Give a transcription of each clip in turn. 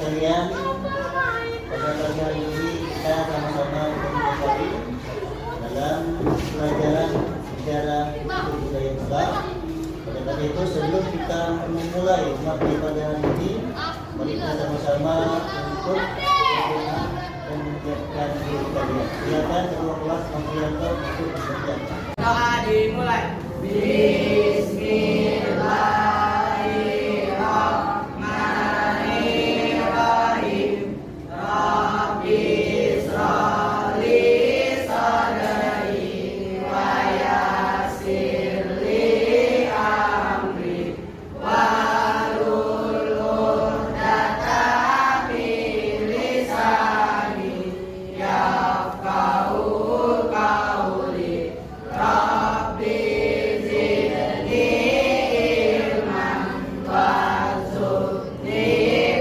sekalian, pada pagi hari ini kita sama-sama kembali dalam pelajaran sejarah budaya Islam. Pada kali itu sebelum kita memulai materi pada hari ini, mari kita sama-sama untuk berdoa dan menyiapkan diri kalian. Silakan kedua kelas Novianto untuk bekerja. Doa dimulai. Bismillahirrahmanirrahim. Rabbi shrahli sadri wa yassir li amri wahlul 'uqdatam min lisani yafqahu qawli. Rabbi zidni ilman warzuqni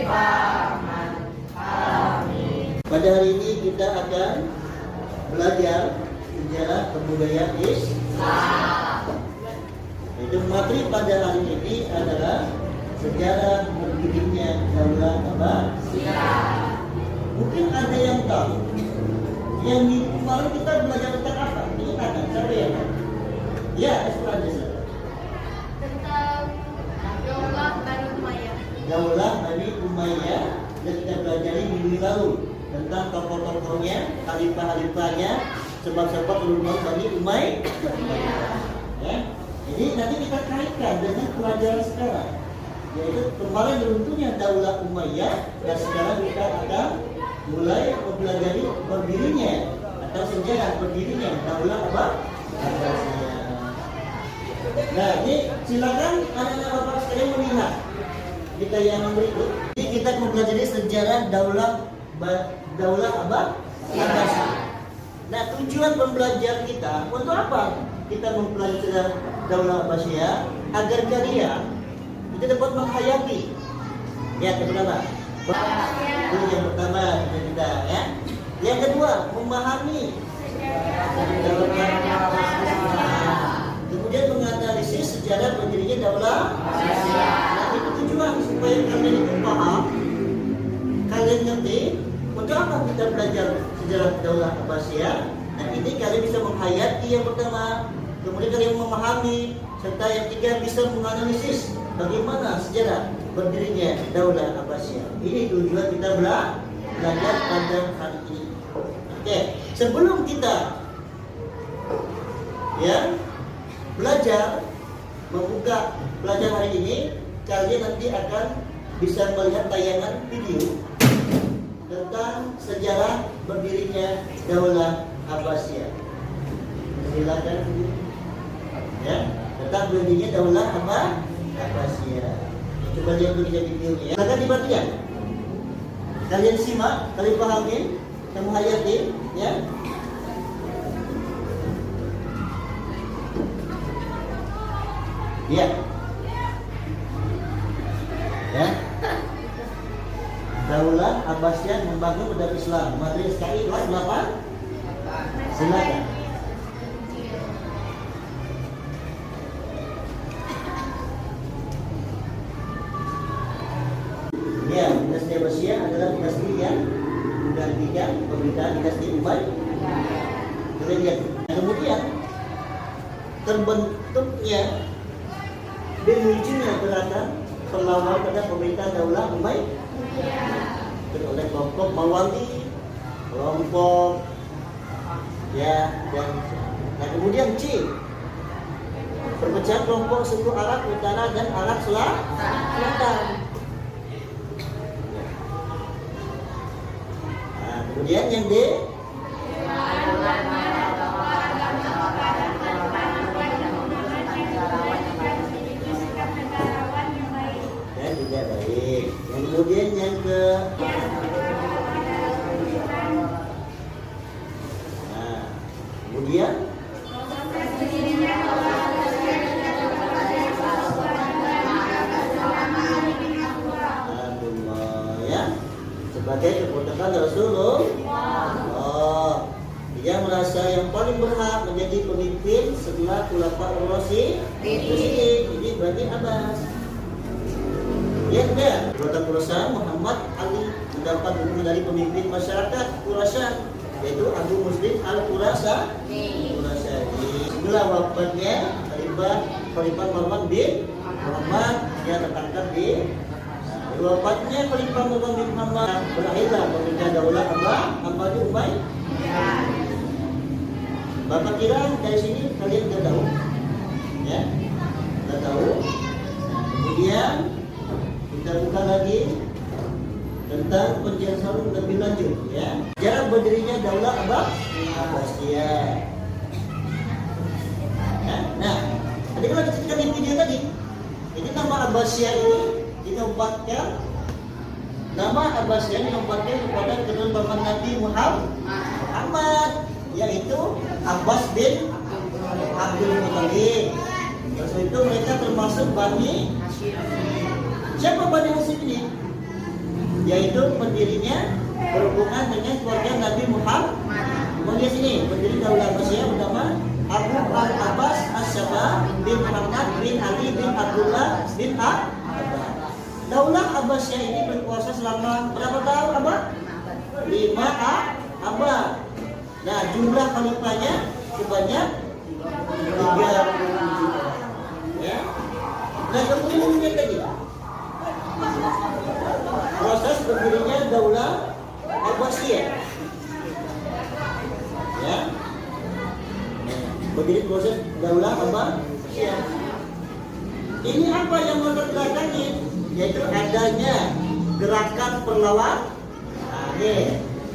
fahman. Amin. Pada hari ini kita akan belajar sejarah kebudayaan Islam. Itu materi pada hari ini adalah sejarah berdirinya Daulah Abbasiyah. Mungkin ada yang tahu. Yang di kemarin kita belajar tentang apa? Ini akan siapa yang tahu? Ya, Islam Tentang Daulah Bani Umayyah. Daulah Bani Umayyah yang kita pelajari minggu lalu tentang tokoh-tokohnya, khalifah-khalifahnya, sebab-sebab rumah Bani Umayyah. Ya. Jadi nanti kita kaitkan dengan pelajaran sekarang, yaitu kemarin runtuhnya Daulah Umayyah dan sekarang kita akan mulai mempelajari berdirinya atau sejarah berdirinya Daulah Abbasiyah. Nah, ini silakan anak-anak bapak sekalian melihat di tayangan berikut. Ini kita mempelajari sejarah Daulah Abbasiyah. Nah, tujuan pembelajaran kita untuk apa? Kita mempelajari sejarah Daulah Abbasiyah agar kalian itu dapat menghayati. Ya, kedua. Itu yang pertama kita ya. Yang kedua, memahami. Kemudian menganalisis sejarah berdirinya Daulah Abbasiyah. Nah, itu tujuan supaya kalian itu paham, kalian ngerti untuk apa kita belajar sejarah Daulah Abbasiyah. Nah, ini kalian bisa menghayati yang pertama, kemudian kalian memahami, serta yang ketiga bisa menganalisis bagaimana sejarah berdirinya Daulah Abbasiyah. Ini tujuan kita belajar pada hari ini. Oke, sebelum kita belajar membuka pelajaran hari ini, kalian nanti akan bisa melihat tayangan video tentang sejarah berdirinya Daulah Abbasiyah. Silakan ya, tentang berdirinya Daulah Abbasiyah. Coba lihat dulu videonya ya. Silakan diperhatikan. Kalian simak, kalian pahami, kamu hayati ya. Ya. Ya. Daulah Abbasiyah membangun negara Islam. Materi SKI kelas 8. Silakan. Ya, dinasti Abbasiyah adalah dinasti yang menggantikan pemerintahan dinasti Umayyah. Kemudian terbentuknya dan munculnya gerakan perlawanan pada pemerintahan Daulah Umayyah oleh kelompok Mawali, kelompok dan kemudian C, perpecahan kelompok suku Arab Utara dan Arab Selatan. Nah, kemudian yang D, tidak baik. Yang kemudian yang ke kemudian ya, sebagai keponakan Rasulullah. Dia merasa yang paling berhak menjadi pemimpin setelah Khulafaur Rasyidin. Ini berarti Abbas. Ya, kemudian anggota perusahaan Muhammad Ali terdapat buku dari pemimpin masyarakat Khurasan, yaitu Abu Muslim Al-Khurasani. Setelah wafatnya Khalifah Marwan bin Muhammad, dia tertangkap di wafatnya Khalifah Marwan bin Muhammad, berakhirlah pemerintahan daulah Abbasi Umayyah. Bapak kira dari sini kalian sudah tahu, ya? Sudah tahu. Kemudian kita buka lagi tentang penjelasan lebih lanjut, ya. Sejarah berdirinya daulah Abbasiyah. Ya. Nah, tadi kalau kita ceritakan di video tadi, jadi nama Abbasiyah ini dinobatkan, nama Abbasiyah dinobatkan kepada kedua paman Nabi Muhammad, yaitu Abbas bin Abdul Muthalib. Terus itu mereka termasuk Bani. Siapa Bani Hashim ini? Yaitu pendirinya berhubungan dengan keluarga Nabi Muhammad. Kemudian sini pendiri daulah Abbasiyah bernama Abu Al-Abbas As-Sabah bin Muhammad bin Ali bin Abdullah bin Abbas. Daulah Abbasiyah ini berkuasa selama berapa tahun, Abah? 5 abad. Nah, jumlah khalifahnya sebanyak 37. Ya. Nah, kemudian tadi proses berdirinya daulah Abbasiyah. Ya. Berdiri proses daulah Abbasiyah. Ini apa yang melatar-belakangi? Yaitu adanya gerakan perlawanan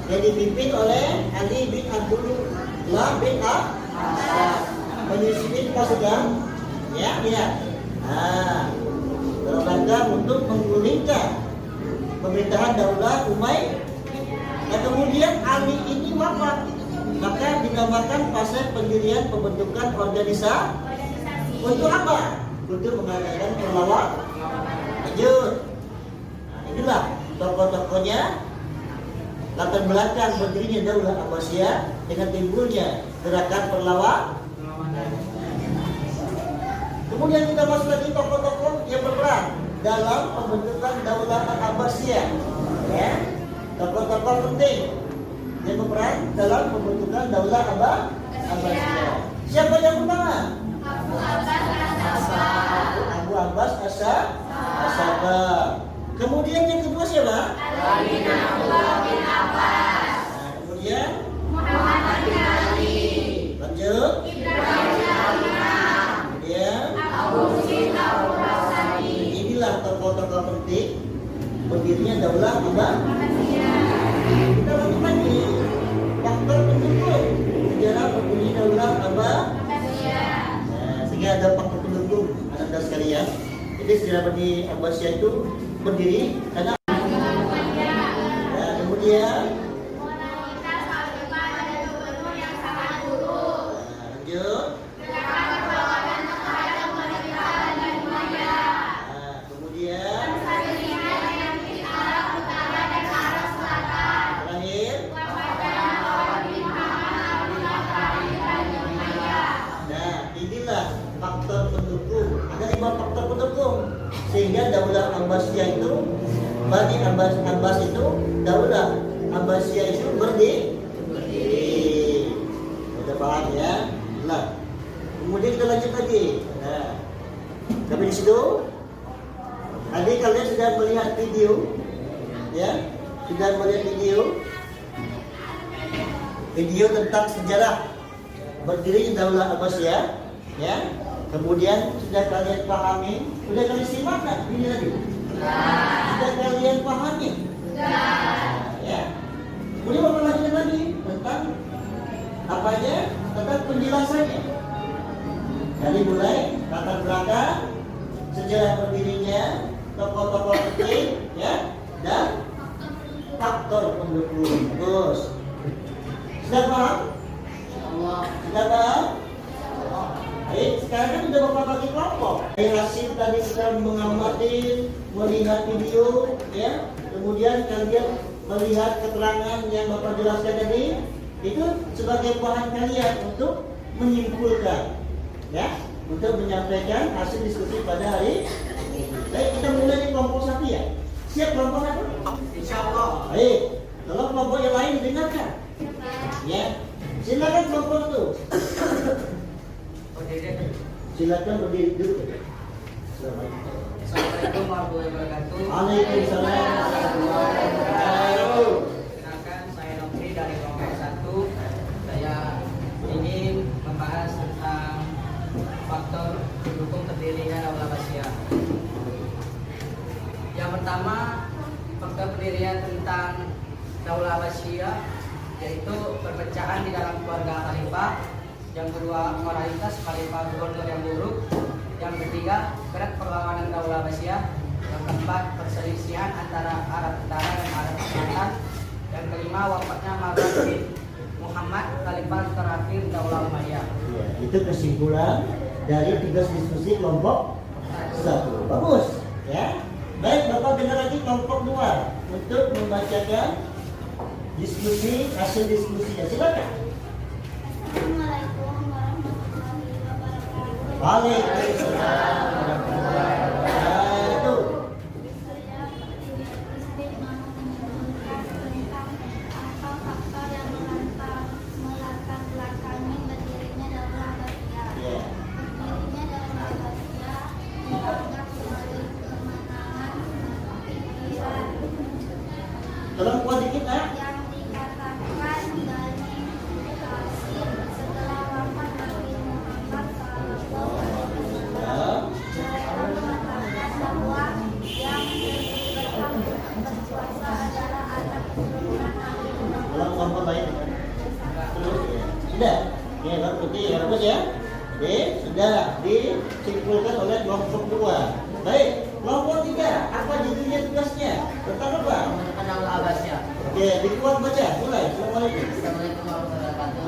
yang dipimpin oleh Ali bin Abdullah bin Abbas, menyusun pasukan, ya. Dalam rangka untuk menggulingkan pemerintahan daulah Umayyah. Nah, kemudian Ali ini wafat, maka dinamakan fase pendirian pembentukan organisasi. Untuk apa? Untuk mengadakan perlawanan. Lanjut. Nah, inilah tokoh-tokohnya, latar belakang berdirinya daulah Abbasiyah dengan timbulnya gerakan perlawanan. Kemudian kita masuk lagi tokoh-tokoh yang berperan dalam pembentukan daulah Abbasiyah. Ya, tokoh-tokoh penting yang berperan dalam pembentukan daulah Abbasiyah. Siapa yang pertama? Abu Abbas As-Sabah. Kemudian yang kedua siapa? Abdullah bin Abbas. Nah, kemudian Muhammad bin Ali. Lanjut. Ibrahim bin Al-Imam. Kemudian Abu Muslim Al-Khurasani. inilah tokoh-tokoh penting berdirinya daulah Abbasiyah. Kita lanjut lagi faktor pendukung sejarah berdirinya daulah Abbasiyah. Nah, sehingga ada faktor pendukung anak-anak sekalian. Jadi sejarah berdiri Abbasiyah itu berdiri karena kemudian lanjut. Kemudian terakhir. Nah, inilah faktor pendukung. Ada 5 faktor pendukung sehingga daulah Abbasiyah itu, Bani Abbas itu, daulah Abbasiyah itu berdiri. Sudah paham ya? Nah, kemudian kita lanjut lagi. Nah, sampai di situ. Tadi kalian sudah melihat video, ya? Sudah melihat video tentang sejarah berdiri daulah Abbasiyah, ya? Kemudian sudah kalian pahami, sudah kalian simak kan ini tadi? Sudah kalian pahami? Ya. Kemudian Bapak lanjutkan lagi tentang apanya? Tentang penjelasannya. Dari mulai latar belakang, sejarah berdirinya, tokoh-tokoh penting, ya, dan faktor pendukung. Terus, sudah paham? Sudah paham? Baik, sekarang kan sudah Bapak bagi kelompok. Dari hasil tadi kita mengamati, melihat video, ya. Kemudian kalian melihat keterangan yang Bapak jelaskan tadi, itu sebagai bahan kalian untuk menyimpulkan, ya, untuk menyampaikan hasil diskusi pada hari ini. Baik, kita mulai di kelompok 1 ya. Siap kelompok 1? Insyaallah. Baik. Silakan berdiri dulu. Assalamualaikum. Assalamualaikum warahmatullahi wabarakatuh. Waalaikumsalam warahmatullahi wabarakatuh. Silakan, saya Nopri dari kelompok 1. Saya ingin membahas tentang faktor pendukung berdirinya Daulah Abbasiyah. Yang pertama, faktor pendirian tentang Daulah Abbasiyah yaitu perpecahan di dalam keluarga khalifah. Yang kedua, moralitas khalifah gubernur yang buruk. Yang ketiga, gerak perlawanan Daulah Abbasiyah. Yang keempat, perselisihan antara Arab Utara dan Arab Selatan. Yang kelima, wafatnya Marwan bin Muhammad, khalifah terakhir Daulah Umayyah. Ya, itu kesimpulan dari tugas diskusi kelompok 1. Bagus, ya. Baik, Bapak dengar lagi kelompok 2 untuk membacakan diskusi, hasil diskusinya. Silakan. Assalamualaikum warahmatullahi wabarakatuh. Waalaikumsalam warahmatullahi wabarakatuh. Saya Istik mau menunjukkan tentang apa faktor yang melatar belakangi berdirinya Daulah Abbasiyah. Ya. Berdirinya Daulah Abbasiyah dianggap sebagai kemenangan pikiran Tolong kuat dikit, Nak. yang dikatakan Bani Hasyim setelah wafat Nabi Muhammad SAW. Mereka mengatakan bahwa yang berkuasa adalah anak keturunan Nabi Muhammad. Tolong kelompok lain. Terus, ya. Sudah. Oke, Pak Putih, ya, bagus ya. Oke, sudah disimpulkan oleh kelompok 2. Baik, kelompok 3. Apa judulnya tugasnya? Tentang apa? Menentukan Daulah Abbasiyah. Oke, dikuat baca. Mulai. Assalamualaikum. Assalamualaikum warahmatullahi wabarakatuh.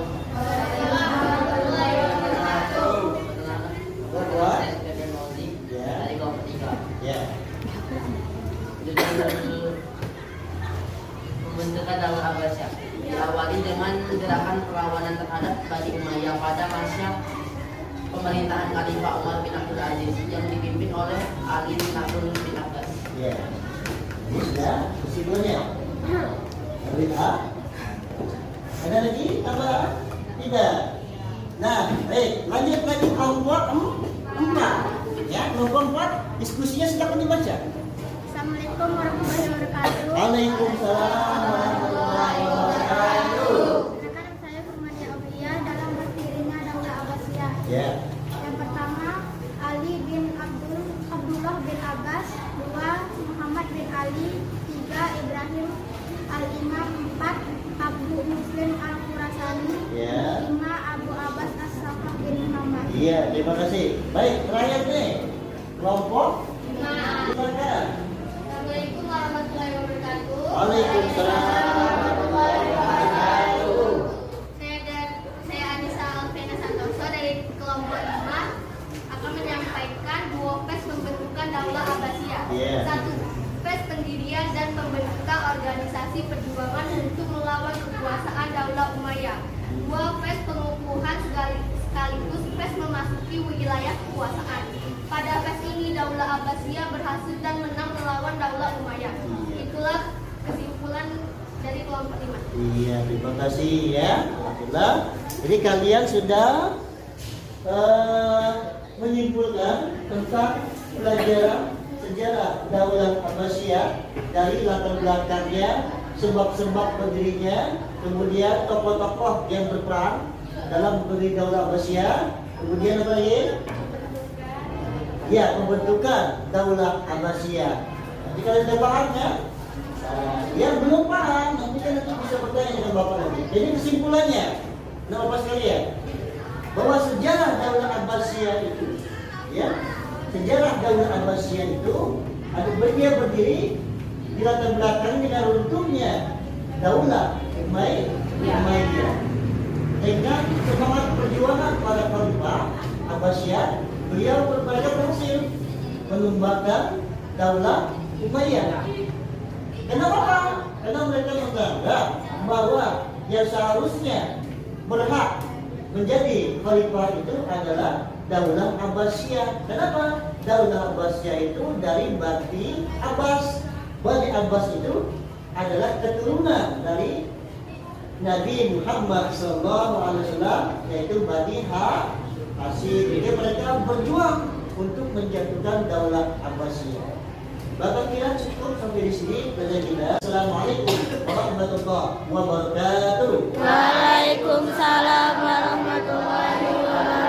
Warahmatullahi wabarakatuh. Kuat. Saya Stephen Mauzi Ya. dari kelompok 3. Ya. Judul pembentukan Daulah Abbasiyah diawali dengan gerakan perlawanan terhadap Bani Umayyah pada masa pemerintahan Khalifah Umar bin Abdul Aziz yang dipimpin oleh Ali bin Abdul bin Abbas. Ya. Ini sudah kesimpulannya. Ambil A. Ada lagi tambah? Tidak. Nah, baik. Lanjut lagi kelompok 4. Ya, kelompok 4 diskusinya silakan dibaca. Assalamualaikum warahmatullahi wabarakatuh. Waalaikumsalam warahmatullahi wabarakatuh. Rekan saya Firmania Aulia dalam berdirinya Daulah Abbasiyah. Ya. Yang pertama Ali bin Abdullah bin Abbas, 2 Muhammad bin Ali, 3 Ibrahim Al-Imam, 4 Abu Muslim Al-Khurasani, Ya. 5 Abu Abbas As-Saffah bin Muhammad. Iya, terima kasih. Baik, terakhir nih. Kelompok silakan. Assalamualaikum warahmatullahi wabarakatuh. Waalaikumsalam warahmatullahi wabarakatuh. Saya Anissa Alvena Santoso dari kelompok 5 akan menyampaikan 2 phase pembentukan Daulah Abbasiyah. Iya. 1. Phase pendirian dan pembentukan organisasi perjuangan untuk melawan kekuasaan Daulah Umayyah. 2. Phase pengukuhan sekaligus phase memasuki wilayah kekuasaan. Pada phase ini Daulah Abbasiyah berhasil dan menang melawan Daulah Umayyah. Itulah kesimpulan dari kelompok 5. Iya, terima kasih ya. Alhamdulillah. Jadi kalian sudah menyimpulkan tentang pelajaran sejarah Daulah Abbasiyah dari latar belakangnya, sebab-sebab berdirinya, kemudian tokoh-tokoh yang berperan dalam berdiri Daulah Abbasiyah, kemudian apa lagi? Ya, pembentukan Daulah Abbasiyah. Jadi kalian sudah paham ya? Yang belum paham, nanti bisa bertanya dengan Bapak nanti. Jadi kesimpulannya, nah Bapak sekalian, bahwa sejarah Daulah Abbasiyah itu, ya, sejarah Daulah Abbasiyah itu ada dia berdiri di latar belakang dengan runtuhnya Daulah Umayyah. Dengan semangat perjuangan para khalifah Abbasiyah, beliau berupaya berhasil menumbangkan Daulah Umayyah. Kenapa? Karena mereka menganggap bahwa yang seharusnya berhak menjadi khalifah itu adalah Daulah Abbasiyah. Kenapa? Daulah Abbasiyah itu dari Bani Abbas. Bani Abbas itu adalah keturunan dari Nabi Muhammad SAW, yaitu Bani hasil. Jadi mereka berjuang untuk menjatuhkan Daulah Abbasiyah. Bapak kira cukup sampai di sini belajar kita. Assalamualaikum warahmatullahi wabarakatuh. Waalaikumsalam